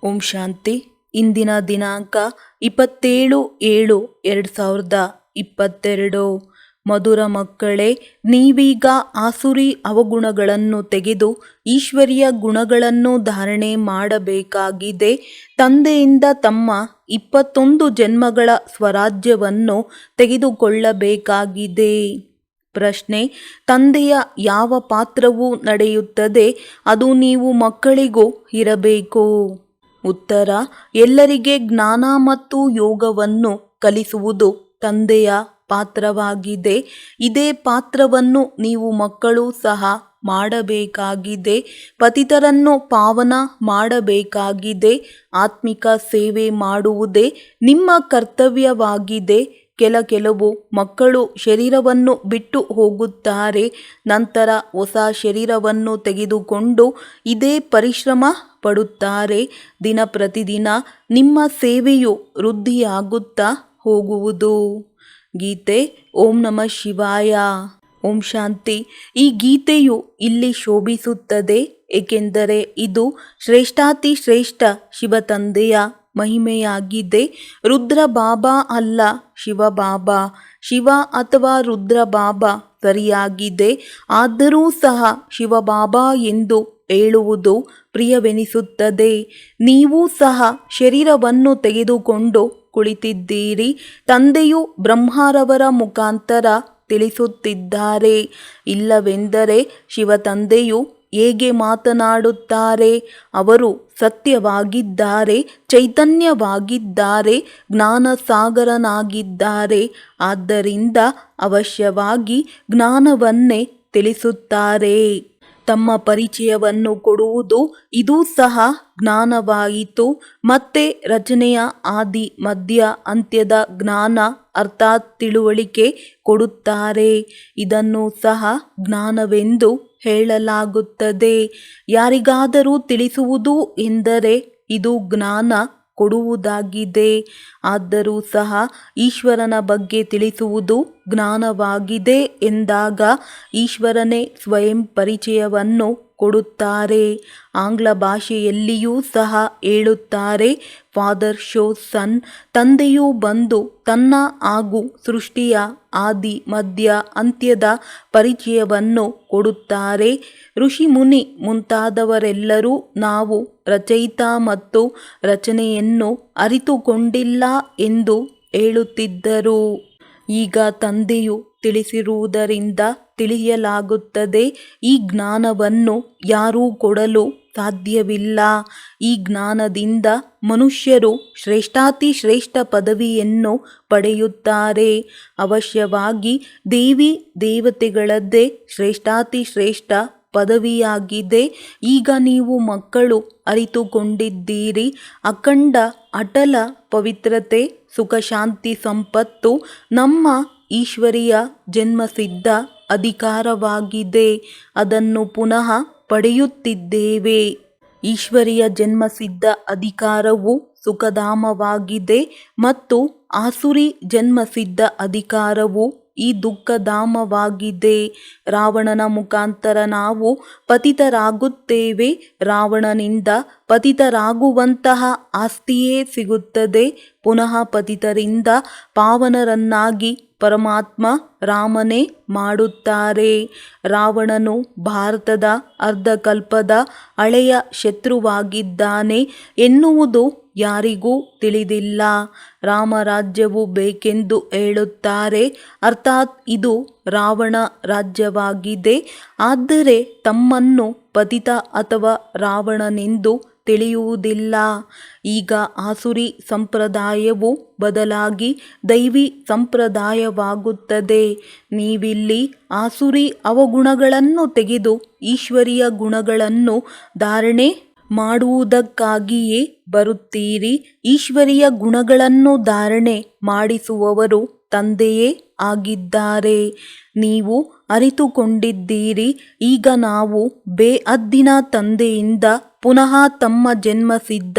ಓಂ ಶಾಂತಿ. ಇಂದಿನ ದಿನಾಂಕ 27/7/2022. ಮಧುರ ಮಕ್ಕಳೇ, ನೀವೀಗ ಆಸುರಿ ಅವಗುಣಗಳನ್ನು ತೆಗೆದು ಈಶ್ವರಿಯ ಗುಣಗಳನ್ನು ಧಾರಣೆ ಮಾಡಬೇಕಾಗಿದೆ. ತಂದೆಯಿಂದ ತಮ್ಮ 21 ಜನ್ಮಗಳ ಸ್ವರಾಜ್ಯವನ್ನು ತೆಗೆದುಕೊಳ್ಳಬೇಕಾಗಿದೆ. ಪ್ರಶ್ನೆ: ತಂದೆಯ ಯಾವ ಪಾತ್ರವು ನಡೆಯುತ್ತದೆ, ಅದು ನೀವು ಮಕ್ಕಳಿಗೂ ಇರಬೇಕು. ಉತ್ತರ: ಎಲ್ಲರಿಗೆ ಜ್ಞಾನ ಮತ್ತು ಯೋಗವನ್ನು ಕಲಿಸುವುದು ತಂದೆಯ ಪಾತ್ರವಾಗಿದೆ. ಇದೇ ಪಾತ್ರವನ್ನು ನೀವು ಮಕ್ಕಳು ಸಹ ಮಾಡಬೇಕಾಗಿದೆ. ಪತಿತರನ್ನು ಪಾವನ ಮಾಡಬೇಕಾಗಿದೆ. ಆತ್ಮಿಕ ಸೇವೆ ಮಾಡುವುದೇ ನಿಮ್ಮ ಕರ್ತವ್ಯವಾಗಿದೆ. ಕೆಲವು ಮಕ್ಕಳು ಶರೀರವನ್ನು ಬಿಟ್ಟು ಹೋಗುತ್ತಾರೆ, ನಂತರ ಹೊಸ ಶರೀರವನ್ನು ತೆಗೆದುಕೊಂಡು ಇದೇ ಪರಿಶ್ರಮ ಪಡುತ್ತಾರೆ. ದಿನ ಪ್ರತಿದಿನ ನಿಮ್ಮ ಸೇವೆಯು ವೃದ್ಧಿಯಾಗುತ್ತಾ ಹೋಗುವುದು. ಗೀತೆ. ಓಂ ನಮಃ ಶಿವಾಯ. ಓಂ ಶಾಂತಿ. ಈ ಗೀತೆಯು ಇಲ್ಲಿ ಶೋಭಿಸುತ್ತದೆ, ಏಕೆಂದರೆ ಇದು ಶ್ರೇಷ್ಠಾತಿ ಶ್ರೇಷ್ಠ ಶಿವ ತಂದೆಯ ಮಹಿಮೆಯಾಗಿದೆ. ರುದ್ರ ಬಾಬಾ ಅಲ್ಲ, ಶಿವಬಾಬಾ. ಶಿವ ಅಥವಾ ರುದ್ರ ಬಾಬಾ ಸರಿಯಾಗಿದೆ, ಆದರೂ ಸಹ ಶಿವಬಾಬಾ ಎಂದು ಹೇಳುವುದು ಪ್ರಿಯವೆನಿಸುತ್ತದೆ. ನೀವು ಸಹ ಶರೀರವನ್ನು ತೆಗೆದುಕೊಂಡು ಕುಳಿತಿದ್ದೀರಿ. ತಂದೆಯು ಬ್ರಹ್ಮರವರ ಮುಖಾಂತರ ತಿಳಿಸುತ್ತಿದ್ದಾರೆ. ಇಲ್ಲವೆಂದರೆ ಶಿವತಂದೆಯು ಹೇಗೆ ಮಾತನಾಡುತ್ತಾರೆ? ಅವರು ಸತ್ಯವಾಗಿದ್ದಾರೆ, ಚೈತನ್ಯವಾಗಿದ್ದಾರೆ, ಜ್ಞಾನಸಾಗರನಾಗಿದ್ದಾರೆ. ಆದ್ದರಿಂದ ಅವಶ್ಯವಾಗಿ ಜ್ಞಾನವನ್ನೇ ತಿಳಿಸುತ್ತಾರೆ. ತಮ್ಮ ಪರಿಚಯವನ್ನು ಕೊಡುವುದು ಇದೂ ಸಹ ಜ್ಞಾನವಾಯಿತು. ಮತ್ತೆ ರಚನೆಯ ಆದಿ ಮಧ್ಯ ಅಂತ್ಯದ ಜ್ಞಾನ ಅರ್ಥಾತ್ ತಿಳುವಳಿಕೆ ಕೊಡುತ್ತಾರೆ. ಇದನ್ನು ಸಹ ಜ್ಞಾನವೆಂದು ಹೇಳಲಾಗುತ್ತದೆ. ಯಾರಿಗಾದರೂ ತಿಳಿಸುವುದು ಎಂದರೆ ಇದು ಜ್ಞಾನ ಕೊಡುವುದಾಗಿದೆ. ಆದರೂ ಸಹ ಈಶ್ವರನ ಬಗ್ಗೆ ತಿಳಿಸುವುದು ಜ್ಞಾನವಾಗಿದೆ ಎಂದಾಗ ಈಶ್ವರನೇ ಸ್ವಯಂ ಪರಿಚಯವನ್ನು ಕೊಡುತ್ತಾರೆ. ಆಂಗ್ಲ ಭಾಷೆಯಲ್ಲಿಯೂ ಸಹ ಹೇಳುತ್ತಾರೆ, ಫಾದರ್ ಶೋಸ್ ಸನ್. ತಂದೆಯು ಬಂದು ತನ್ನ ಹಾಗೂ ಸೃಷ್ಟಿಯ ಆದಿ ಮಧ್ಯ ಅಂತ್ಯದ ಪರಿಚಯವನ್ನು ಕೊಡುತ್ತಾರೆ. ಋಷಿ ಮುನಿ ಮುಂತಾದವರೆಲ್ಲರೂ ನಾವು ರಚಯಿತ ಮತ್ತು ರಚನೆಯನ್ನು ಅರಿತುಕೊಂಡಿಲ್ಲ ಎಂದು ಹೇಳುತ್ತಿದ್ದರು. ಈಗ ತಂದೆಯು ತಿಳಿಸಿರುವುದರಿಂದ ತಿಳಿಯಲಾಗುತ್ತದೆ. ಈ ಜ್ಞಾನವನ್ನು ಯಾರೂ ಕೊಡಲು ಸಾಧ್ಯವಿಲ್ಲ. ಈ ಜ್ಞಾನದಿಂದ ಮನುಷ್ಯರು ಶ್ರೇಷ್ಠಾತಿ ಶ್ರೇಷ್ಠ ಪದವಿಯನ್ನು ಪಡೆಯುತ್ತಾರೆ. ಅವಶ್ಯವಾಗಿ ದೇವಿ ದೇವತೆಗಳದ್ದೇ ಶ್ರೇಷ್ಠಾತಿ ಶ್ರೇಷ್ಠ ಪದವಿಯಾಗಿದೆ. ಈಗ ನೀವು ಮಕ್ಕಳು ಅರಿತುಕೊಂಡಿದ್ದೀರಿ. ಅಖಂಡ ಅಟಲ ಪವಿತ್ರತೆ, ಸುಖ ಶಾಂತಿ ಸಂಪತ್ತು ನಮ್ಮ ಈಶ್ವರಿಯ ಜನ್ಮಸಿದ್ಧ ಅಧಿಕಾರವಾಗಿದೆ. ಅದನ್ನು ಪುನಃ ಪಡೆಯುತ್ತಿದ್ದೇವೆ. ಈಶ್ವರಿಯ ಜನ್ಮಸಿದ್ಧ ಅಧಿಕಾರವು ಸುಖಧಾಮವಾಗಿದೆ ಮತ್ತು ಆಸುರಿ ಜನ್ಮಸಿದ್ಧ ಅಧಿಕಾರವು ಈ ದುಃಖಧಾಮವಾಗಿದೆ. ರಾವಣನ ಮುಖಾಂತರ ನಾವು ಪತಿತರಾಗುತ್ತೇವೆ. ರಾವಣನಿಂದ ಪತಿತರಾಗುವಂತಹ ಆಸ್ತಿಯೇ ಸಿಗುತ್ತದೆ. ಪುನಃ ಪತಿತರಿಂದ ಪಾವನರನ್ನಾಗಿ ಪರಮಾತ್ಮ ರಾಮನೇ ಮಾಡುತ್ತಾರೆ. ರಾವಣನು ಭಾರತದ ಅರ್ಧಕಲ್ಪದ ಹಳೆಯ ಶತ್ರುವಾಗಿದ್ದಾನೆ ಎನ್ನುವುದು ಯಾರಿಗೂ ತಿಳಿದಿಲ್ಲ. ರಾಮರಾಜ್ಯವು ಬೇಕೆಂದು ಹೇಳುತ್ತಾರೆ, ಅರ್ಥಾತ್ ಇದು ರಾವಣ ರಾಜ್ಯವಾಗಿದೆ. ಆದರೆ ತಮ್ಮನ್ನು ಪತಿತ ಅಥವಾ ರಾವಣನೆಂದು ತಿಳಿಯುವುದಿಲ್ಲ. ಈಗ ಆಸುರಿ ಸಂಪ್ರದಾಯವು ಬದಲಾಗಿ ದೈವಿ ಸಂಪ್ರದಾಯವಾಗುತ್ತದೆ. ನೀವಿಲ್ಲಿ ಆಸುರಿ ಅವಗುಣಗಳನ್ನು ತೆಗೆದು ಈಶ್ವರಿಯ ಗುಣಗಳನ್ನು ಧಾರಣೆ ಮಾಡುವುದಕ್ಕಾಗಿಯೇ ಬರುತ್ತೀರಿ. ಈಶ್ವರಿಯ ಗುಣಗಳನ್ನು ಧಾರಣೆ ಮಾಡಿಸುವವರು ತಂದೆಯೇ ಆಗಿದ್ದಾರೆ. ನೀವು ಅರಿತುಕೊಂಡಿದ್ದೀರಿ. ಈಗ ನಾವು ಬೇಅದ್ದಿನ ತಂದೆಯಿಂದ ಪುನಃ ತಮ್ಮ ಜನ್ಮಸಿದ್ಧ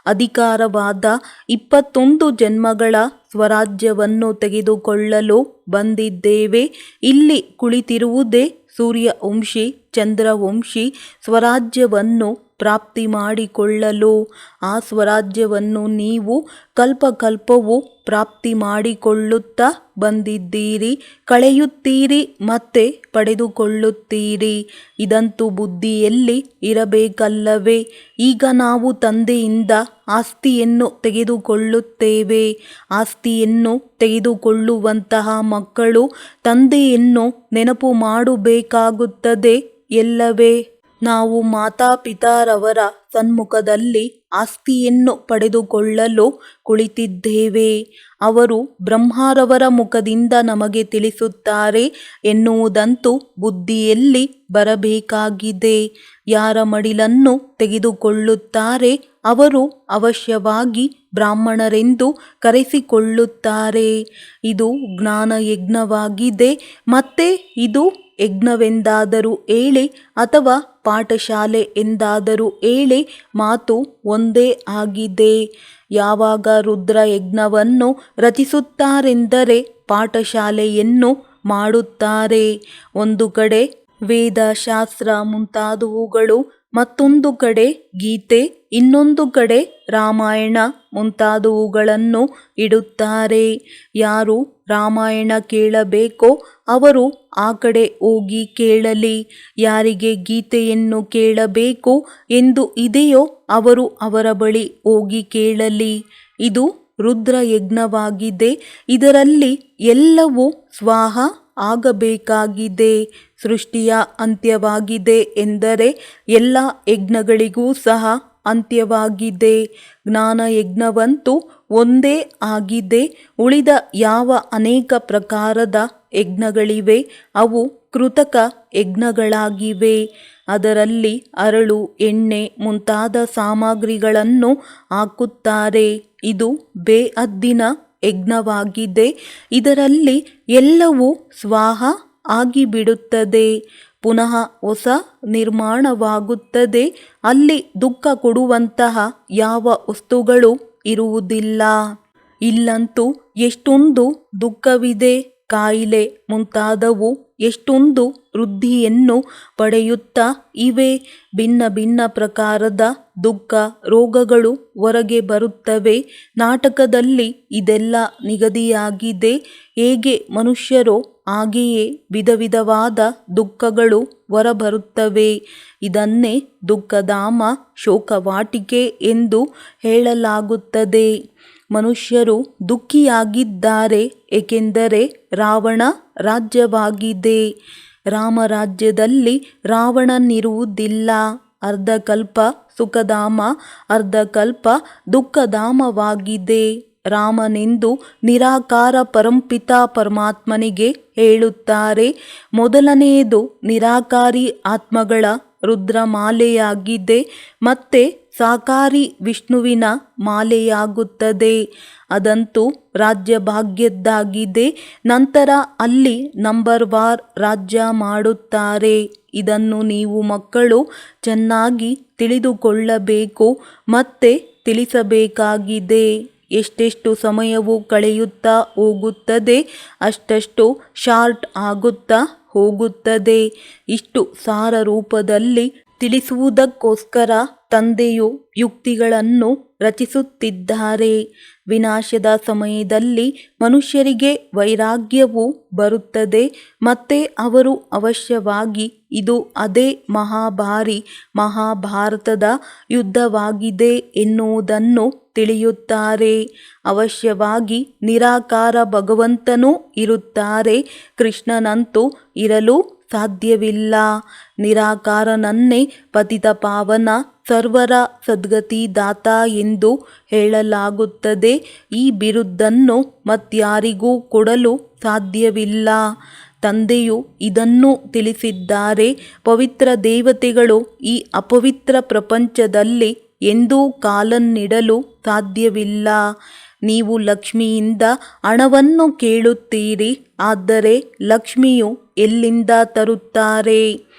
ಅಧಿಕಾರವಾದ 21 ಜನ್ಮಗಳ ಸ್ವರಾಜ್ಯವನ್ನು ತೆಗೆದುಕೊಳ್ಳಲು ಬಂದಿದ್ದೇವೆ. ಇಲ್ಲಿ ಕುಳಿತಿರುವುದೇ ಸೂರ್ಯವಂಶಿ ಚಂದ್ರವಂಶಿ ಸ್ವರಾಜ್ಯವನ್ನು ಪ್ರಾಪ್ತಿ ಮಾಡಿಕೊಳ್ಳಲು. ಆ ಸ್ವರಾಜ್ಯವನ್ನು ನೀವು ಕಲ್ಪಕಲ್ಪವೂ ಪ್ರಾಪ್ತಿ ಮಾಡಿಕೊಳ್ಳುತ್ತಾ ಬಂದಿದ್ದೀರಿ, ಕಳೆಯುತ್ತೀರಿ ಮತ್ತೆ ಪಡೆದುಕೊಳ್ಳುತ್ತೀರಿ. ಇದಂತೂ ಬುದ್ಧಿಯಲ್ಲಿ ಇರಬೇಕಲ್ಲವೇ? ಈಗ ನಾವು ತಂದೆಯಿಂದ ಆಸ್ತಿಯನ್ನು ತೆಗೆದುಕೊಳ್ಳುತ್ತೇವೆ. ಆಸ್ತಿಯನ್ನು ತೆಗೆದುಕೊಳ್ಳುವಂತಹ ಮಕ್ಕಳು ತಂದೆಯನ್ನು ನೆನಪು ಮಾಡಬೇಕಾಗುತ್ತದೆ ಎಲ್ಲವೇ? ನಾವು ಮಾತಾಪಿತಾರವರ ಸನ್ಮುಖದಲ್ಲಿ ಆಸ್ತಿಯನ್ನು ಪಡೆದುಕೊಳ್ಳಲು ಕುಳಿತಿದ್ದೇವೆ. ಅವರು ಬ್ರಹ್ಮರವರ ಮುಖದಿಂದ ನಮಗೆ ತಿಳಿಸುತ್ತಾರೆ ಎನ್ನುವುದಂತೂ ಬುದ್ಧಿಯಲ್ಲಿ ಬರಬೇಕಾಗಿದೆ. ಯಾರ ಮಡಿಲನ್ನು ತೆಗೆದುಕೊಳ್ಳುತ್ತಾರೆ ಅವರು ಅವಶ್ಯವಾಗಿ ಬ್ರಾಹ್ಮಣರೆಂದು ಕರೆಸಿಕೊಳ್ಳುತ್ತಾರೆ. ಇದು ಜ್ಞಾನ ಯಜ್ಞವಾಗಿದೆ. ಮತ್ತೆ ಇದು ಯಜ್ಞವೆಂದಾದರೂ ಹೇಳಿ ಅಥವಾ ಪಾಠಶಾಲೆ ಎಂದಾದರೂ ಹೇಳಿ, ಮಾತು ಒಂದೇ ಆಗಿದೆ. ಯಾವಾಗ ರುದ್ರ ಯಜ್ಞವನ್ನು ರಚಿಸುತ್ತಾರೆಂದರೆ ಪಾಠಶಾಲೆಯನ್ನು ಮಾಡುತ್ತಾರೆ. ಒಂದು ಕಡೆ ವೇದಶಾಸ್ತ್ರ ಮುಂತಾದವುಗಳು, ಮತ್ತೊಂದು ಕಡೆ ಗೀತೆ, ಇನ್ನೊಂದು ಕಡೆ ರಾಮಾಯಣ ಮುಂತಾದವುಗಳನ್ನು ಇಡುತ್ತಾರೆ. ಯಾರು ರಾಮಾಯಣ ಕೇಳಬೇಕೋ ಅವರು ಆ ಕಡೆ ಹೋಗಿ ಕೇಳಲಿ. ಯಾರಿಗೆ ಗೀತೆಯನ್ನು ಕೇಳಬೇಕು ಎಂದು ಇದೆಯೋ ಅವರು ಅವರ ಬಳಿ ಹೋಗಿ ಕೇಳಲಿ. ಇದು ರುದ್ರ ಯಜ್ಞವಾಗಿದೆ. ಇದರಲ್ಲಿ ಎಲ್ಲವೂ ಸ್ವಾಹ ಆಗಬೇಕಾಗಿದೆ. ಸೃಷ್ಟಿಯ ಅಂತ್ಯವಾಗಿದೆ ಎಂದರೆ ಎಲ್ಲ ಯಜ್ಞಗಳಿಗೂ ಸಹ ಅಂತ್ಯವಾಗಿದೆ. ಜ್ಞಾನ ಯಜ್ಞವಂತೂ ಒಂದೇ ಆಗಿದೆ. ಉಳಿದ ಯಾವ ಅನೇಕ ಪ್ರಕಾರದ ಯಜ್ಞಗಳಿವೆ ಅವು ಕೃತಕ ಯಜ್ಞಗಳಾಗಿವೆ. ಅದರಲ್ಲಿ ಅರಳು, ಎಣ್ಣೆ ಮುಂತಾದ ಸಾಮಗ್ರಿಗಳನ್ನು ಹಾಕುತ್ತಾರೆ. ಇದು ಬೇಅದ್ದಿನ ಯಜ್ಞವಾಗಿದೆ. ಇದರಲ್ಲಿ ಎಲ್ಲವೂ ಸ್ವಾಹ ಆಗಿಬಿಡುತ್ತದೆ. ಪುನಃ ಹೊಸ ನಿರ್ಮಾಣವಾಗುತ್ತದೆ. ಅಲ್ಲಿ ದುಃಖ ಕೊಡುವಂತಹ ಯಾವ ವಸ್ತುಗಳು ಇರುವುದಿಲ್ಲ. ಇಲ್ಲಂತೂ ಎಷ್ಟೊಂದು ದುಃಖವಿದೆ. ಕಾಯಿಲೆ ಮುಂತಾದವು ಎಷ್ಟೊಂದು ವೃದ್ಧಿಯನ್ನು ಪಡೆಯುತ್ತಾ ಇವೆ. ಭಿನ್ನ ಭಿನ್ನ ಪ್ರಕಾರದ ದುಃಖ ರೋಗಗಳು ಹೊರಗೆ ಬರುತ್ತವೆ. ನಾಟಕದಲ್ಲಿ ಇದೆಲ್ಲ ನಿಗದಿಯಾಗಿದೆ. ಹೇಗೆ ಮನುಷ್ಯರೋ ಹಾಗೆಯೇ ವಿಧ ವಿಧವಾದ ದುಃಖಗಳು ಹೊರಬರುತ್ತವೆ. ಇದನ್ನೇ ದುಃಖಧಾಮ, ಶೋಕವಾಟಿಕೆ ಎಂದು ಹೇಳಲಾಗುತ್ತದೆ. ಮನುಷ್ಯರು ದುಃಖಿಯಾಗಿದ್ದಾರೆ ಏಕೆಂದರೆ ರಾವಣ ರಾಜ್ಯವಾಗಿದೆ. ರಾಮರಾಜ್ಯದಲ್ಲಿ ರಾವಣನಿರುವುದಿಲ್ಲ. ಅರ್ಧಕಲ್ಪ ಸುಖಧಾಮ, ಅರ್ಧಕಲ್ಪ ದುಃಖಧಾಮವಾಗಿದೆ. ರಾಮನೆಂದು ನಿರಾಕಾರ ಪರಂಪಿತ ಪರಮಾತ್ಮನಿಗೆ ಹೇಳುತ್ತಾರೆ. ಮೊದಲನೆಯದು ನಿರಾಕಾರಿ ಆತ್ಮಗಳ ರುದ್ರಮಾಲೆಯಾಗಿದೆ. ಮತ್ತೆ ಸಾಕಾರಿ ವಿಷ್ಣುವಿನ ಮಾಲೆಯಾಗುತ್ತದೆ. ಅದಂತೂ ರಾಜ್ಯ ಭಾಗ್ಯದ್ದಾಗಿದೆ. ನಂತರ ಅಲ್ಲಿ ನಂಬರ್ ವಾರ್ ರಾಜ್ಯ ಮಾಡುತ್ತಾರೆ. ಇದನ್ನು ನೀವು ಮಕ್ಕಳು ಚೆನ್ನಾಗಿ ತಿಳಿದುಕೊಳ್ಳಬೇಕು ಮತ್ತೆ ತಿಳಿಸಬೇಕಾಗಿದೆ. ಎಷ್ಟೆಷ್ಟು ಸಮಯವು ಕಳೆಯುತ್ತಾ ಹೋಗುತ್ತದೆ ಅಷ್ಟಷ್ಟು ಶಾರ್ಟ್ ಆಗುತ್ತಾ ಹೋಗುತ್ತದೆ. ಇಷ್ಟು ಸಾರ ರೂಪದಲ್ಲಿ ತಿಳಿಸುವುದಕ್ಕೋಸ್ಕರ ತಂದೆಯು ಯುಕ್ತಿಗಳನ್ನು ರಚಿಸುತ್ತಿದ್ದಾರೆ. ವಿನಾಶದ ಸಮಯದಲ್ಲಿ ಮನುಷ್ಯರಿಗೆ ವೈರಾಗ್ಯವು ಬರುತ್ತದೆ. ಮತ್ತೆ ಅವರು ಅವಶ್ಯವಾಗಿ ಇದು ಅದೇ ಮಹಾಭಾರಿ ಮಹಾಭಾರತದ ಯುದ್ಧವಾಗಿದೆ ಎನ್ನುವುದನ್ನು ತಿಳಿಯುತ್ತಾರೆ. ಅವಶ್ಯವಾಗಿ ನಿರಾಕಾರ ಭಗವಂತನೂ ಇರುತ್ತಾರೆ. ಕೃಷ್ಣನಂತೂ ಇರಲು ಸಾಧ್ಯವಿಲ್ಲ. ನಿರಾಕಾರನನ್ನೇ ಪತಿತ ಪಾವನ ಸರ್ವರ ಸದ್ಗತಿದಾತ ಎಂದು ಹೇಳಲಾಗುತ್ತದೆ. ಈ ಬಿರುದನ್ನು ಮತ್ಯಾರಿಗೂ ಕೊಡಲು ಸಾಧ್ಯವಿಲ್ಲ. ತಂದೆಯು ಇದನ್ನು ತಿಳಿಸಿದ್ದಾರೆ. ಪವಿತ್ರ ದೇವತೆಗಳು ಈ ಅಪವಿತ್ರ ಪ್ರಪಂಚದಲ್ಲಿ ಎಂದೂ ಕಾಲನ್ನಿಡಲು ಸಾಧ್ಯವಿಲ್ಲ. ನೀವು ಲಕ್ಷ್ಮಿಯಿಂದ ಹಣವನ್ನು ಕೇಳುತ್ತೀರಿ. ಆದರೆ ಲಕ್ಷ್ಮಿಯು ಎಲ್ಲಿಂದ ತರುತ್ತಾರೆ?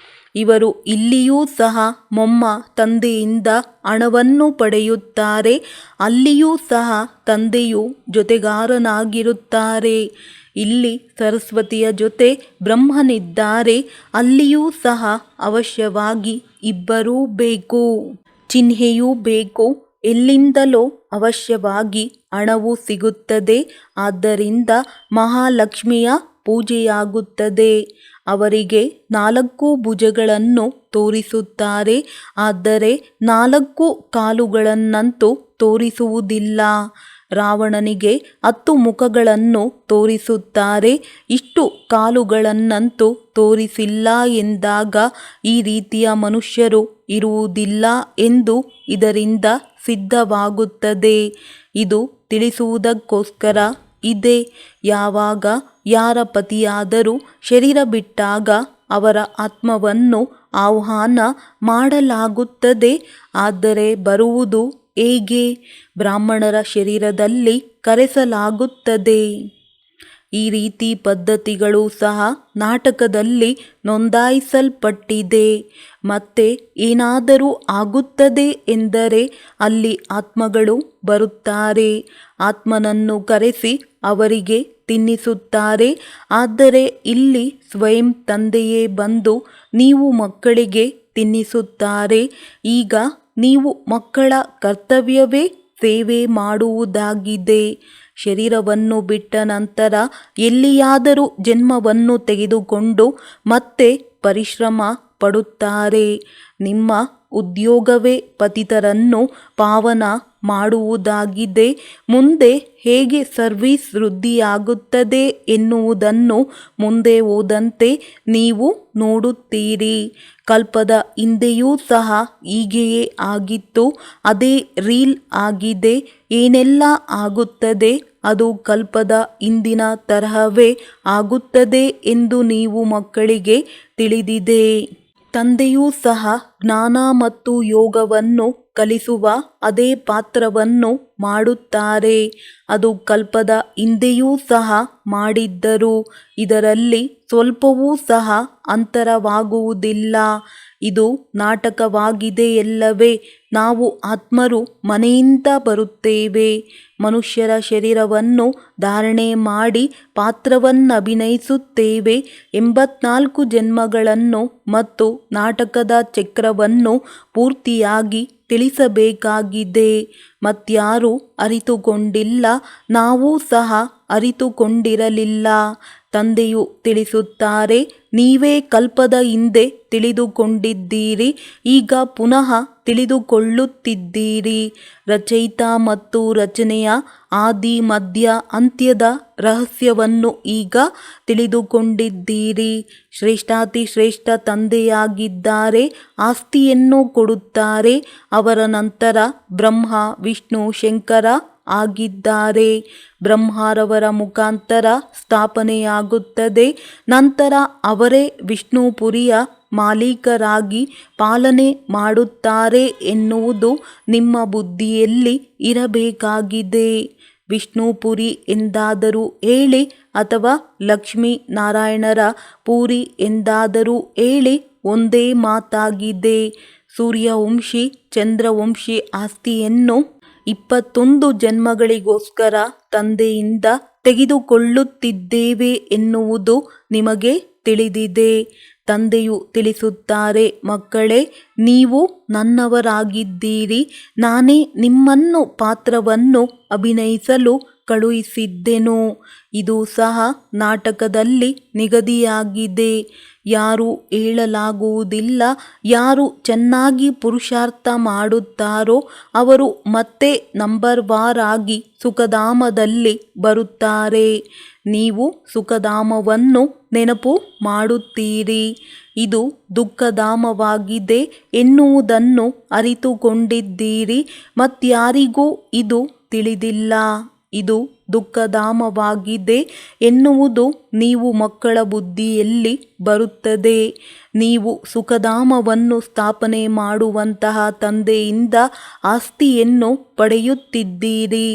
ಇವರು ಇಲ್ಲಿಯೂ ಸಹ ಮೊಮ್ಮ ತಂದೆಯಿಂದ ಹಣವನ್ನು ಪಡೆಯುತ್ತಾರೆ. ಅಲ್ಲಿಯೂ ಸಹ ತಂದೆಯು ಜೊತೆಗಾರನಾಗಿರುತ್ತಾರೆ. ಇಲ್ಲಿ ಸರಸ್ವತಿಯ ಜೊತೆ ಬ್ರಹ್ಮನಿದ್ದಾರೆ. ಅಲ್ಲಿಯೂ ಸಹ ಅವಶ್ಯವಾಗಿ ಇಬ್ಬರೂ ಬೇಕು. ಚಿಹ್ನೆಯೂ ಬೇಕು. ಎಲ್ಲಿಂದಲೋ ಅವಶ್ಯವಾಗಿ ಹಣವು ಸಿಗುತ್ತದೆ. ಆದ್ದರಿಂದ ಮಹಾಲಕ್ಷ್ಮಿಯ ಪೂಜೆಯಾಗುತ್ತದೆ. ಅವರಿಗೆ 4 ಭುಜಗಳನ್ನು ತೋರಿಸುತ್ತಾರೆ, ಆದರೆ 4 ಕಾಲುಗಳನ್ನಂತೂ ತೋರಿಸುವುದಿಲ್ಲ. ರಾವಣನಿಗೆ 10 ಮುಖಗಳನ್ನು ತೋರಿಸುತ್ತಾರೆ, ಇಷ್ಟು ಕಾಲುಗಳನ್ನಂತೂ ತೋರಿಸಿಲ್ಲ ಎಂದಾಗ ಈ ರೀತಿಯ ಮನುಷ್ಯರು ಇರುವುದಿಲ್ಲ ಎಂದು ಇದರಿಂದ ಸಿದ್ಧವಾಗುತ್ತದೆ. ಇದು ತಿಳಿಸುವುದಕ್ಕೋಸ್ಕರ ಇದೆ. ಯಾವಾಗ ಯಾರ ಪತಿಯಾದರೂ ಶರೀರ ಬಿಟ್ಟಾಗ ಅವರ ಆತ್ಮವನ್ನು ಆಹ್ವಾನ ಮಾಡಲಾಗುತ್ತದೆ. ಆದರೆ ಬರುವುದು ಹೇಗೆ? ಬ್ರಾಹ್ಮಣರ ಶರೀರದಲ್ಲಿ ಕರೆಸಲಾಗುತ್ತದೆ. ಈ ರೀತಿ ಪದ್ಧತಿಗಳು ಸಹ ನಾಟಕದಲ್ಲಿ ನೋಂದಾಯಿಸಲ್ಪಟ್ಟಿದೆ. ಮತ್ತೆ ಏನಾದರೂ ಆಗುತ್ತದೆ ಎಂದರೆ ಅಲ್ಲಿ ಆತ್ಮಗಳು ಬರುತ್ತಾರೆ. ಆತ್ಮನನ್ನು ಕರೆಸಿ ಅವರಿಗೆ ತಿನ್ನಿಸುತ್ತಾರೆ. ಆದರೆ ಇಲ್ಲಿ ಸ್ವಯಂ ತಂದೆಯೇ ಬಂದು ನೀವು ಮಕ್ಕಳಿಗೆ ತಿನ್ನಿಸುತ್ತಾರೆ. ಈಗ ನೀವು ಮಕ್ಕಳ ಕರ್ತವ್ಯವೇ ಸೇವೆ ಮಾಡುವುದಾಗಿದೆ. ಶರೀರವನ್ನು ಬಿಟ್ಟ ನಂತರ ಎಲ್ಲಿಯಾದರೂ ಜನ್ಮವನ್ನು ತೆಗೆದುಕೊಂಡು ಮತ್ತೆ ಪರಿಶ್ರಮ ಪಡುತ್ತಾರೆ. ನಿಮ್ಮ ಉದ್ಯೋಗವೇ ಪತಿತರನ್ನು ಪಾವನ ಮಾಡುವುದಾಗಿದೆ. ಮುಂದೆ ಹೇಗೆ ಸರ್ವೀಸ್ ವೃದ್ಧಿಯಾಗುತ್ತದೆ ಎನ್ನುವುದನ್ನು ಮುಂದೆ ಹೋದಂತೆ ನೀವು ನೋಡುತ್ತೀರಿ. ಕಲ್ಪದ ಹಿಂದೆಯೂ ಸಹ ಹೀಗೆಯೇ ಆಗಿತ್ತು. ಅದೇ ರೀಲ್ ಆಗಿದೆ. ಏನೆಲ್ಲ ಆಗುತ್ತದೆ ಅದು ಕಲ್ಪದ ಹಿಂದಿನ ತರಹವೇ ಆಗುತ್ತದೆ ಎಂದು ನೀವು ಮಕ್ಕಳಿಗೆ ತಿಳಿದಿದೆ. ತಂದೆಯೂ ಸಹ ಜ್ಞಾನ ಮತ್ತು ಯೋಗವನ್ನು ಕಲಿಸುವ ಅದೇ ಪಾತ್ರವನ್ನು ಮಾಡುತ್ತಾರೆ. ಅದು ಕಲ್ಪದ ಹಿಂದೆಯೂ ಸಹ ಮಾಡಿದ್ದರು. ಇದರಲ್ಲಿ ಸ್ವಲ್ಪವೂ ಸಹ ಅಂತರವಾಗುವುದಿಲ್ಲ. ಇದು ನಾಟಕವಾಗಿದೆಯಲ್ಲವೇ? ನಾವು ಆತ್ಮರು ಮನೆಯಿಂದ ಬರುತ್ತೇವೆ. ಮನುಷ್ಯರ ಶರೀರವನ್ನು ಧಾರಣೆ ಮಾಡಿ ಪಾತ್ರವನ್ನಭಿನಯಿಸುತ್ತೇವೆ. 84 ಜನ್ಮಗಳನ್ನು ಮತ್ತು ನಾಟಕದ ಚಕ್ರವನ್ನು ಪೂರ್ತಿಯಾಗಿ ತಿಳಿಸಬೇಕಾಗಿದೆ. ಮತ್ಯಾರೂ ಅರಿತುಕೊಂಡಿಲ್ಲ. ನಾವೂ ಸಹ ಅರಿತುಕೊಂಡಿರಲಿಲ್ಲ. ತಂದೆಯು ತಿಳಿಸುತ್ತಾರೆ, ನೀವೇ ಕಲ್ಪದ ಹಿಂದೆ ತಿಳಿದುಕೊಂಡಿದ್ದೀರಿ. ಈಗ ಪುನಃ ತಿಳಿದುಕೊಳ್ಳುತ್ತಿದ್ದೀರಿ. ರಚಯಿತ ಮತ್ತು ರಚನೆಯ ಆದಿ ಮಧ್ಯ ಅಂತ್ಯದ ರಹಸ್ಯವನ್ನು ಈಗ ತಿಳಿದುಕೊಂಡಿದ್ದೀರಿ. ಶ್ರೇಷ್ಠಾತಿ ಶ್ರೇಷ್ಠ ತಂದೆಯಾಗಿದ್ದಾರೆ. ಆಸ್ತಿಯನ್ನು ಕೊಡುತ್ತಾರೆ. ಅವರ ನಂತರ ಬ್ರಹ್ಮ ವಿಷ್ಣು ಶಂಕರ ಆಗಿದ್ದಾರೆ. ಬ್ರಹ್ಮರವರ ಮುಖಾಂತರ ಸ್ಥಾಪನೆಯಾಗುತ್ತದೆ. ನಂತರ ಅವರೇ ವಿಷ್ಣುಪುರಿಯ ಮಾಲೀಕರಾಗಿ ಪಾಲನೆ ಮಾಡುತ್ತಾರೆ ಎನ್ನುವುದು ನಿಮ್ಮ ಬುದ್ಧಿಯಲ್ಲಿ ಇರಬೇಕಾಗಿದೆ. ವಿಷ್ಣುಪುರಿ ಎಂದಾದರೂ ಹೇಳಿ ಅಥವಾ ಲಕ್ಷ್ಮೀ ನಾರಾಯಣರ ಪೂರಿ ಎಂದಾದರೂ ಹೇಳಿ, ಒಂದೇ ಮಾತಾಗಿದೆ. ಸೂರ್ಯವಂಶಿ ಚಂದ್ರವಂಶಿ ಆಸ್ತಿಯನ್ನು 21 ಜನ್ಮಗಳಿಗೋಸ್ಕರ ತಂದೆಯಿಂದ ತೆಗೆದುಕೊಳ್ಳುತ್ತಿದ್ದೇವೆ ಎನ್ನುವುದು ನಿಮಗೆ ತಿಳಿದಿದೆ. ತಂದೆಯು ತಿಳಿಸುತ್ತಾರೆ, ಮಕ್ಕಳೇ, ನೀವು ನನ್ನವರಾಗಿದ್ದೀರಿ. ನಾನೇ ನಿಮ್ಮನ್ನು ಪಾತ್ರವನ್ನು ಅಭಿನಯಿಸಲು ಕಳುಹಿಸಿದ್ದೆನು. ಇದು ಸಹ ನಾಟಕದಲ್ಲಿ ನಿಗದಿಯಾಗಿದೆ. ಯಾರೂ ಹೇಳಲಾಗುವುದಿಲ್ಲ. ಯಾರು ಚೆನ್ನಾಗಿ ಪುರುಷಾರ್ಥ ಮಾಡುತ್ತಾರೋ ಅವರು ಮತ್ತೆ ನಂಬರ್ವಾರಾಗಿ ಸುಖಧಾಮದಲ್ಲಿ ಬರುತ್ತಾರೆ. ನೀವು ಸುಖಧಾಮವನ್ನು ನೆನಪು ಮಾಡುತ್ತೀರಿ. ಇದು ದುಃಖಧಾಮವಾಗಿದೆ ಎನ್ನುವುದನ್ನು ಅರಿತುಕೊಂಡಿದ್ದೀರಿ. ಮತ್ಯಾರಿಗೂ ಇದು ತಿಳಿದಿಲ್ಲ. ಇದು ದುಃಖಧಾಮವಾಗಿದೆ ಎನ್ನುವುದು ನೀವು ಮಕ್ಕಳ ಬುದ್ಧಿಯಲ್ಲಿ ಬರುತ್ತದೆ. ನೀವು ಸುಖಧಾಮವನ್ನು ಸ್ಥಾಪನೆ ಮಾಡುವಂತಹ ತಂದೆಯಿಂದ ಆಸ್ತಿಯನ್ನು ಪಡೆಯುತ್ತಿದ್ದೀರಿ.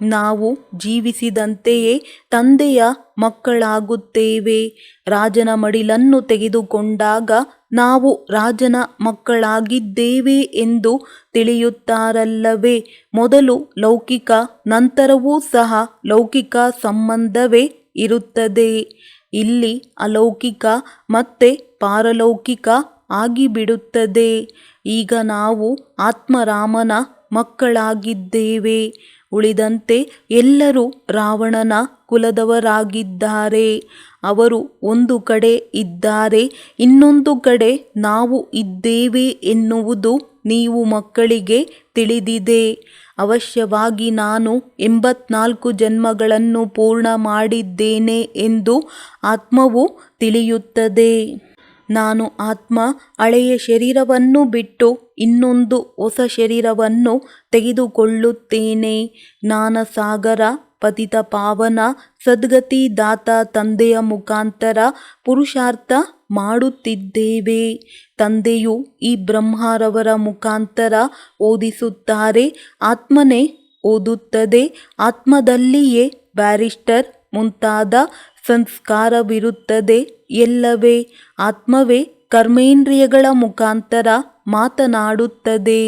ನಾವು ಜೀವಿಸಿದಂತೆಯೇ ತಂದೆಯ ಮಕ್ಕಳಾಗುತ್ತೇವೆ. ರಾಜನ ಮಡಿಲನ್ನು ತೆಗೆದುಕೊಂಡಾಗ ನಾವು ರಾಜನ ಮಕ್ಕಳಾಗಿದ್ದೇವೆ ಎಂದು ತಿಳಿಯುತ್ತಾರಲ್ಲವೇ? ಮೊದಲು ಲೌಕಿಕ, ನಂತರವೂ ಸಹ ಲೌಕಿಕ ಸಂಬಂಧವೇ ಇರುತ್ತದೆ. ಇಲ್ಲಿ ಅಲೌಕಿಕ ಮತ್ತೆ ಪಾರಲೌಕಿಕ ಆಗಿಬಿಡುತ್ತದೆ. ಈಗ ನಾವು ಆತ್ಮರಾಮನ ಮಕ್ಕಳಾಗಿದ್ದೇವೆ. ಉಳಿದಂತೆ ಎಲ್ಲರೂ ರಾವಣನ ಕುಲದವರಾಗಿದ್ದಾರೆ. ಅವರು ಒಂದು ಕಡೆ ಇದ್ದರೆ ಇನ್ನೊಂದು ಕಡೆ ನಾವು ಇದ್ದೇವೆ ಎನ್ನುವುದು ನೀವು ಮಕ್ಕಳಿಗೆ ತಿಳಿದಿದೆ. ಅವಶ್ಯವಾಗಿ ನಾನು 84 ಜನ್ಮಗಳನ್ನು ಪೂರ್ಣ ಮಾಡಿದ್ದೇನೆ ಎಂದು ಆತ್ಮವು ತಿಳಿಯುತ್ತದೆ. ನಾನು ಆತ್ಮ ಹಳೆಯ ಶರೀರವನ್ನು ಬಿಟ್ಟು ಇನ್ನೊಂದು ಹೊಸ ಶರೀರವನ್ನು ತೆಗೆದುಕೊಳ್ಳುತ್ತೇನೆ. ಜ್ಞಾನಸಾಗರ ಪತಿತ ಪಾವನ ಸದ್ಗತಿ ದಾತ ತಂದೆಯ ಮುಖಾಂತರ ಪುರುಷಾರ್ಥ ಮಾಡುತ್ತಿದ್ದೇವೆ. ತಂದೆಯು ಈ ಬ್ರಹ್ಮರವರ ಮುಖಾಂತರ ಓದಿಸುತ್ತಾರೆ. ಆತ್ಮನೇ ಓದುತ್ತದೆ. ಆತ್ಮದಲ್ಲಿಯೇ ಬ್ಯಾರಿಸ್ಟರ್ ಮುಂತಾದ ಸಂಸ್ಕಾರವಿರುತ್ತದೆ. ಎಲ್ಲವೇ ಆತ್ಮವೇ ಕರ್ಮೇಂದ್ರಿಯಗಳ ಮುಖಾಂತರ ಮಾತನಾಡುತ್ತದೆ.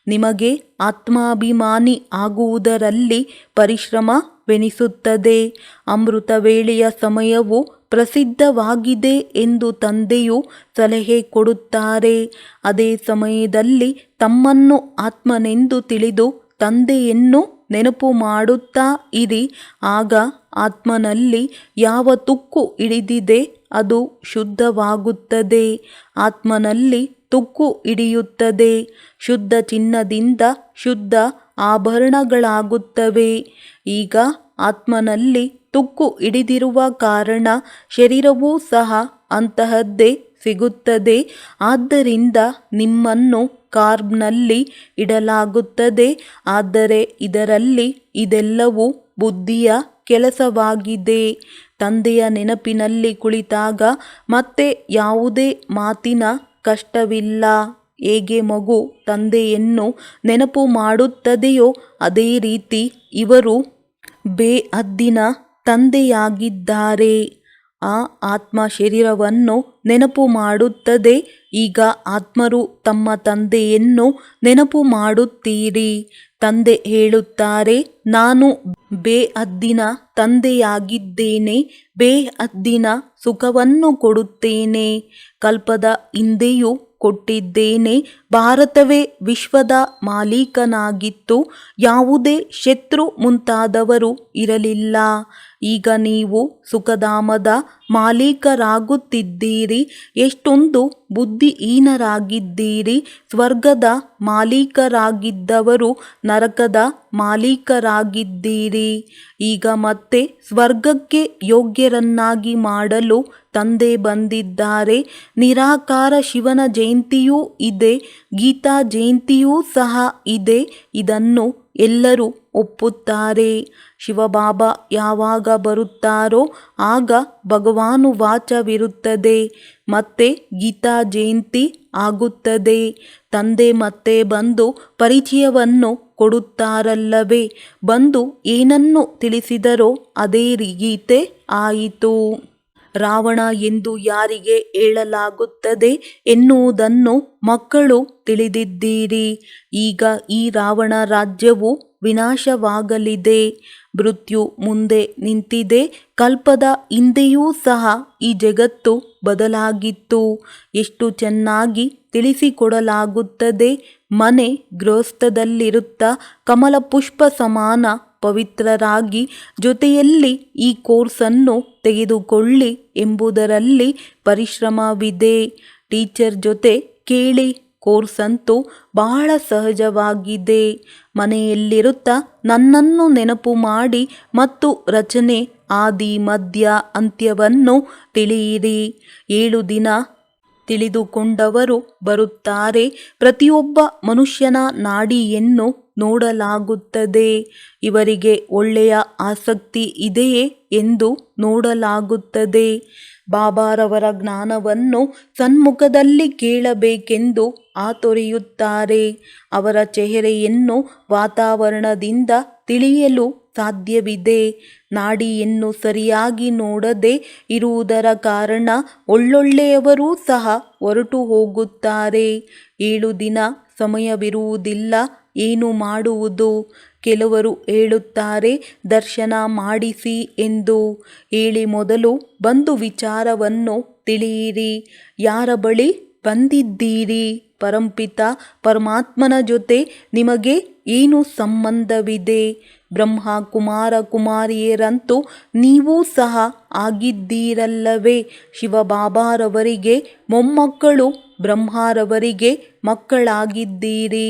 ನಿಮಗೆ ಆತ್ಮಾಭಿಮಾನಿ ಆಗುವುದರಲ್ಲಿ ಪರಿಶ್ರಮವೆನಿಸುತ್ತದೆ. ಅಮೃತ ವೇಳೆಯ ಸಮಯವು ಪ್ರಸಿದ್ಧವಾಗಿದೆ ಎಂದು ತಂದೆಯು ಸಲಹೆ ಕೊಡುತ್ತಾರೆ. ಅದೇ ಸಮಯದಲ್ಲಿ ತಮ್ಮನ್ನು ಆತ್ಮನೆಂದು ತಿಳಿದು ತಂದೆಯನ್ನು ನೆನಪು ಮಾಡುತ್ತಾ ಇರಿ. ಆಗ ಆತ್ಮನಲ್ಲಿ ಯಾವ ತುಕ್ಕು ಹಿಡಿದಿದೆ ಅದು ಶುದ್ಧವಾಗುತ್ತದೆ. ಆತ್ಮನಲ್ಲಿ ತುಕ್ಕು ಹಿಡಿಯುತ್ತದೆ. ಶುದ್ಧ ಚಿನ್ನದಿಂದ ಶುದ್ಧ ಆಭರಣಗಳಾಗುತ್ತವೆ. ಈಗ ಆತ್ಮನಲ್ಲಿ ತುಕ್ಕು ಹಿಡಿದಿರುವ ಕಾರಣ ಶರೀರವೂ ಸಹ ಅಂತಹದ್ದೇ ಸಿಗುತ್ತದೆ. ಆದ್ದರಿಂದ ನಿಮ್ಮನ್ನು ಕಾರ್ಬ್ನಲ್ಲಿ ಇಡಲಾಗುತ್ತದೆ. ಆದರೆ ಇದರಲ್ಲಿ ಇದೆಲ್ಲವೂ ಬುದ್ಧಿಯ ಕೆಲಸವಾಗಿದೆ. ತಂದೆಯ ನೆನಪಿನಲ್ಲಿ ಕುಳಿತಾಗ ಮತ್ತೆ ಯಾವುದೇ ಮಾತಿನ ಕಷ್ಟವಿಲ್ಲ. ಹೇಗೆ ಮಗು ತಂದೆಯನ್ನು ನೆನಪು ಮಾಡುತ್ತದೆಯೋ ಅದೇ ರೀತಿ ಇವರು ಬೇಹದ್ದಿನ ತಂದೆಯಾಗಿದ್ದಾರೆ. ಆ ಆತ್ಮ ಶರೀರವನ್ನು ನೆನಪು ಮಾಡುತ್ತದೆ. ಈಗ ಆತ್ಮರು ತಮ್ಮ ತಂದೆಯನ್ನು ನೆನಪು ಮಾಡುತ್ತೀರಿ. ತಂದೆ ಹೇಳುತ್ತಾರೆ, ನಾನು ಬೇಹದ್ದಿನ ತಂದೆಯಾಗಿದ್ದೇನೆ. ಬೇಹದ್ದಿನ ಸುಖವನ್ನು ಕೊಡುತ್ತೇನೆ. ಕಲ್ಪದ ಹಿಂದೆಯೂ ಕೊಟ್ಟಿದ್ದೇನೆ. ಭಾರತವೇ ವಿಶ್ವದ ಮಾಲೀಕನಾಗಿತ್ತು. ಯಾವುದೇ ಶತ್ರು ಮುಂತಾದವರು ಇರಲಿಲ್ಲ. ಈಗ ನೀವು ಸುಖಧಾಮದ ಮಾಲೀಕರಾಗುತ್ತಿದ್ದೀರಿ. ಎಷ್ಟೊಂದು ಬುದ್ಧಿಹೀನರಾಗಿದ್ದೀರಿ. ಸ್ವರ್ಗದ ಮಾಲೀಕರಾಗಿದ್ದವರು ನರಕದ ಮಾಲೀಕರಾಗಿದ್ದೀರಿ. ಈಗ ಮತ್ತೆ ಸ್ವರ್ಗಕ್ಕೆ ಯೋಗ್ಯರನ್ನಾಗಿ ಮಾಡಲು ತಂದೆ ಬಂದಿದ್ದಾರೆ. ನಿರಾಕಾರ ಶಿವನ ಜಯಂತಿಯೂ ಇದೆ. ಗೀತಾ ಜಯಂತಿಯೂ ಸಹ ಇದೆ. ಇದನ್ನು ಎಲ್ಲರೂ ಒಪ್ಪುತ್ತಾರೆ. ಶಿವಬಾಬಾ ಯಾವಾಗ ಬರುತ್ತಾರೋ ಆಗ ಭಗವಾನುವಾಚವಿರುತ್ತದೆ. ಮತ್ತೆ ಗೀತಾ ಜಯಂತಿ ಆಗುತ್ತದೆ. ತಂದೆ ಮತ್ತೆ ಬಂದು ಪರಿಚಯವನ್ನು ಕೊಡುತ್ತಾರಲ್ಲವೇ. ಬಂದು ಏನನ್ನು ತಿಳಿಸಿದರೋ ಅದೇ ಗೀತೆ ಆಯಿತು. ರಾವಣ ಎಂದು ಯಾರಿಗೆ ಹೇಳಲಾಗುತ್ತದೆ ಎನ್ನುವುದನ್ನು ಮಕ್ಕಳು ತಿಳಿದಿದ್ದೀರಿ. ಈಗ ಈ ರಾವಣ ರಾಜ್ಯವು ವಿನಾಶವಾಗಲಿದೆ. ಮೃತ್ಯು ಮುಂದೆ ನಿಂತಿದೆ. ಕಲ್ಪದ ಹಿಂದೆಯೂ ಸಹ ಈ ಜಗತ್ತು ಬದಲಾಗಿತ್ತು. ಎಷ್ಟು ಚೆನ್ನಾಗಿ ತಿಳಿಸಿಕೊಡಲಾಗುತ್ತದೆ. ಮನೆ ಗೃಹಸ್ಥದಲ್ಲಿರುತ್ತಾ ಕಮಲ ಪುಷ್ಪ ಸಮಾನ ಪವಿತ್ರರಾಗಿ ಜೊತೆಯಲ್ಲಿ ಈ ಕೋರ್ಸನ್ನು ತೆಗೆದುಕೊಳ್ಳಿ ಎಂಬುದರಲ್ಲಿ ಪರಿಶ್ರಮವಿದೆ. ಟೀಚರ್ ಜೊತೆ ಕೇಳಿ. ಕೋರ್ಸಂತೂ ಬಹಳ ಸಹಜವಾಗಿದೆ. ಮನೆಯಲ್ಲಿರುತ್ತಾ ನನ್ನನ್ನು ನೆನಪು ಮಾಡಿ ಮತ್ತು ರಚನೆ ಆದಿ ಮಧ್ಯ ಅಂತ್ಯವನ್ನು ತಿಳಿಯಿರಿ. 7 ದಿನ ತಿಳಿದುಕೊಂಡವರು ಬರುತ್ತಾರೆ. ಪ್ರತಿಯೊಬ್ಬ ಮನುಷ್ಯನ ನಾಡಿಯನ್ನು ನೋಡಲಾಗುತ್ತದೆ. ಇವರಿಗೆ ಒಳ್ಳೆಯ ಆಸಕ್ತಿ ಇದೆಯೇ ಎಂದು ನೋಡಲಾಗುತ್ತದೆ. ಬಾಬಾರವರ ಜ್ಞಾನವನ್ನು ಸನ್ಮುಖದಲ್ಲಿ ಕೇಳಬೇಕೆಂದು ಹಾತೊರೆಯುತ್ತಾರೆ. ಅವರ ಚೆಹರೆಯನ್ನು ವಾತಾವರಣದಿಂದ ತಿಳಿಯಲು ಸಾಧ್ಯವಿದೆ. ನಾಡಿಯನ್ನು ಸರಿಯಾಗಿ ನೋಡದೆ ಇರುವುದರ ಕಾರಣ ಒಳ್ಳೊಳ್ಳೆಯವರೂ ಸಹ ಹೊರಟು ಹೋಗುತ್ತಾರೆ. 7 ದಿನ ಸಮಯವಿರುವುದಿಲ್ಲ. ಏನು ಮಾಡುವುದು? ಕೆಲವರು ಹೇಳುತ್ತಾರೆ ದರ್ಶನ ಮಾಡಿಸಿ ಎಂದು. ಹೇಳಿ ಮೊದಲು ಬಂದು ವಿಚಾರವನ್ನು ತಿಳಿಯಿರಿ. ಯಾರ ಬಳಿ ಬಂದಿದ್ದೀರಿ. ಪರಂಪಿತ ಪರಮಾತ್ಮನ ಜೊತೆ ನಿಮಗೆ ಏನು ಸಂಬಂಧವಿದೆ? ಬ್ರಹ್ಮ ಕುಮಾರ ಕುಮಾರಿಯರಂತೂ ನೀವೂ ಸಹ ಆಗಿದ್ದೀರಲ್ಲವೇ? ಶಿವಬಾಬಾರವರಿಗೆ ಮೊಮ್ಮಕ್ಕಳು, ಬ್ರಹ್ಮರವರಿಗೆ ಮಕ್ಕಳಾಗಿದ್ದೀರಿ.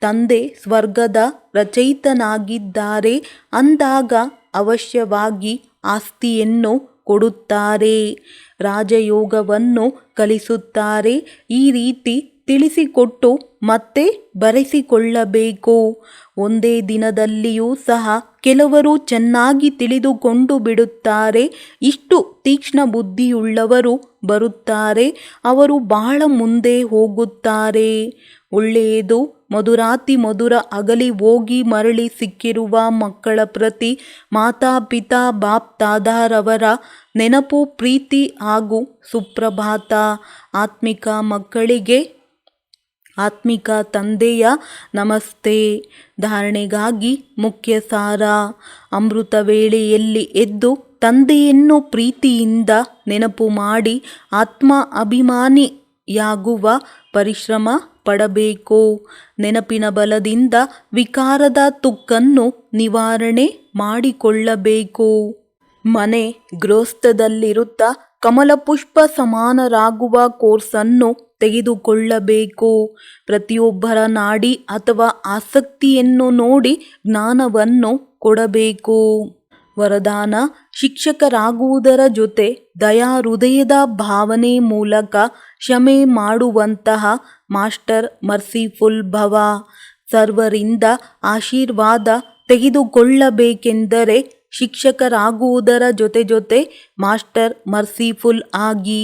ತಂದೆ ಸ್ವರ್ಗದ ರಚಯಿತನಾಗಿದ್ದಾರೆ ಅಂದಾಗ ಅವಶ್ಯವಾಗಿ ಆಸ್ತಿಯನ್ನು ಕೊಡುತ್ತಾರೆ, ರಾಜಯೋಗವನ್ನು ಕಲಿಸುತ್ತಾರೆ. ಈ ರೀತಿ ತಿಳಿಸಿಕೊಟ್ಟು ಮತ್ತೆ ಬರೆಸಿಕೊಳ್ಳಬೇಕು. ಒಂದೇ ದಿನದಲ್ಲಿಯೂ ಸಹ ಕೆಲವರು ಚೆನ್ನಾಗಿ ತಿಳಿದುಕೊಂಡು ಬಿಡುತ್ತಾರೆ. ಇಷ್ಟು ತೀಕ್ಷ್ಣ ಬುದ್ಧಿಯುಳ್ಳವರು ಬರುತ್ತಾರೆ, ಅವರು ಬಹಳ ಮುಂದೆ ಹೋಗುತ್ತಾರೆ. ಒಳ್ಳೆಯದು. ಮಧುರಾತಿ ಮಧುರ ಅಗಲಿ ಹೋಗಿ ಮರಳಿ ಸಿಕ್ಕಿರುವ ಮಕ್ಕಳ ಪ್ರತಿ ಮಾತಾಪಿತಾ ಬಾಪ್ ದಾದಾರವರ ನೆನಪು, ಪ್ರೀತಿ ಹಾಗೂ ಸುಪ್ರಭಾತ. ಆತ್ಮಿಕ ಮಕ್ಕಳಿಗೆ ಆತ್ಮಿಕ ತಂದೆಯ ನಮಸ್ತೆ. ಧಾರಣೆಗಾಗಿ ಮುಖ್ಯ ಸಾರ. ಅಮೃತ ವೇಳೆಯಲ್ಲಿ ಎದ್ದು ತಂದೆಯನ್ನು ಪ್ರೀತಿಯಿಂದ ನೆನಪು ಮಾಡಿ ಆತ್ಮ ಅಭಿಮಾನಿಯಾಗುವ ಪರಿಶ್ರಮ ಪಡಬೇಕು. ನೆನಪಿನ ಬಲದಿಂದ ವಿಕಾರದ ತುಕ್ಕನ್ನು ನಿವಾರಣೆ ಮಾಡಿಕೊಳ್ಳಬೇಕು. ಮನೆ ಗೃಹಸ್ಥದಲ್ಲಿರುತ್ತಾ ಕಮಲಪುಷ್ಪ ಸಮಾನರಾಗುವ ಕೋರ್ಸನ್ನು ತೆಗೆದುಕೊಳ್ಳಬೇಕು. ಪ್ರತಿಯೊಬ್ಬರ ನಾಡಿ ಅಥವಾ ಆಸಕ್ತಿಯನ್ನು ನೋಡಿ ಜ್ಞಾನವನ್ನು ಕೊಡಬೇಕು. ವರದಾನ: ಶಿಕ್ಷಕರಾಗುವುದರ ಜೊತೆ ದಯಾ ಹೃದಯದ ಭಾವನೆ ಮೂಲಕ ಕ್ಷಮೆ ಮಾಡುವಂತಹ ಮಾಸ್ಟರ್ ಮರ್ಸಿಫುಲ್ ಭವ. ಸರ್ವರಿಂದ ಆಶೀರ್ವಾದ ತೆಗೆದುಕೊಳ್ಳಬೇಕೆಂದರೆ ಶಿಕ್ಷಕರಾಗುವುದರ ಜೊತೆ ಮಾಸ್ಟರ್ ಮರ್ಸಿಫುಲ್ ಆಗಿ,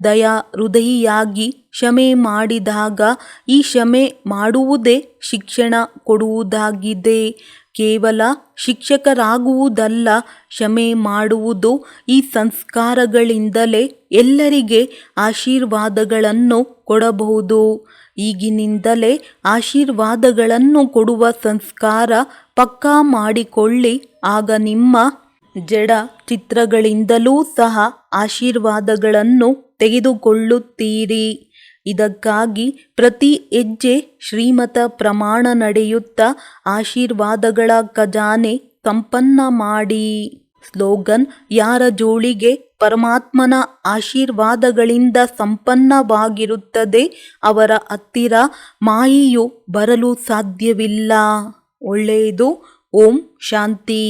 ದಯಾ ಹೃದಯಿಯಾಗಿ ಕ್ಷಮೆ ಮಾಡಿದಾಗ ಈ ಕ್ಷಮೆ ಮಾಡುವುದೇ ಶಿಕ್ಷಣ ಕೊಡುವುದಾಗಿದೆ. ಕೇವಲ ಶಿಕ್ಷಕರಾಗುವುದಲ್ಲ, ಕ್ಷಮೆ ಮಾಡುವುದು. ಈ ಸಂಸ್ಕಾರಗಳಿಂದಲೇ ಎಲ್ಲರಿಗೆ ಆಶೀರ್ವಾದಗಳನ್ನು ಕೊಡಬಹುದು. ಈಗಿನಿಂದಲೇ ಆಶೀರ್ವಾದಗಳನ್ನು ಕೊಡುವ ಸಂಸ್ಕಾರ ಪಕ್ಕಾ ಮಾಡಿಕೊಳ್ಳಿ. ಆಗ ನಿಮ್ಮ ಜಡ ಚಿತ್ರಗಳಿಂದಲೂ ಸಹ ಆಶೀರ್ವಾದಗಳನ್ನು ತೆಗೆದುಕೊಳ್ಳುತ್ತೀರಿ. ಇದಕ್ಕಾಗಿ ಪ್ರತಿ ಹೆಜ್ಜೆ ಶ್ರೀಮತ ಪ್ರಮಾಣ ನಡೆಯುತ್ತಾ ಆಶೀರ್ವಾದಗಳ ಖಜಾನೆ ಸಂಪನ್ನ ಮಾಡಿ. ಸ್ಲೋಗನ್: ಯಾರ ಜೋಳಿಗೆ ಪರಮಾತ್ಮನ ಆಶೀರ್ವಾದಗಳಿಂದ ಸಂಪನ್ನವಾಗಿರುತ್ತದೆ ಅವರ ಹತ್ತಿರ ಮಾಯೆಯು ಬರಲು ಸಾಧ್ಯವಿಲ್ಲ. ಒಳ್ಳೆಯದು. ಓಂ ಶಾಂತಿ.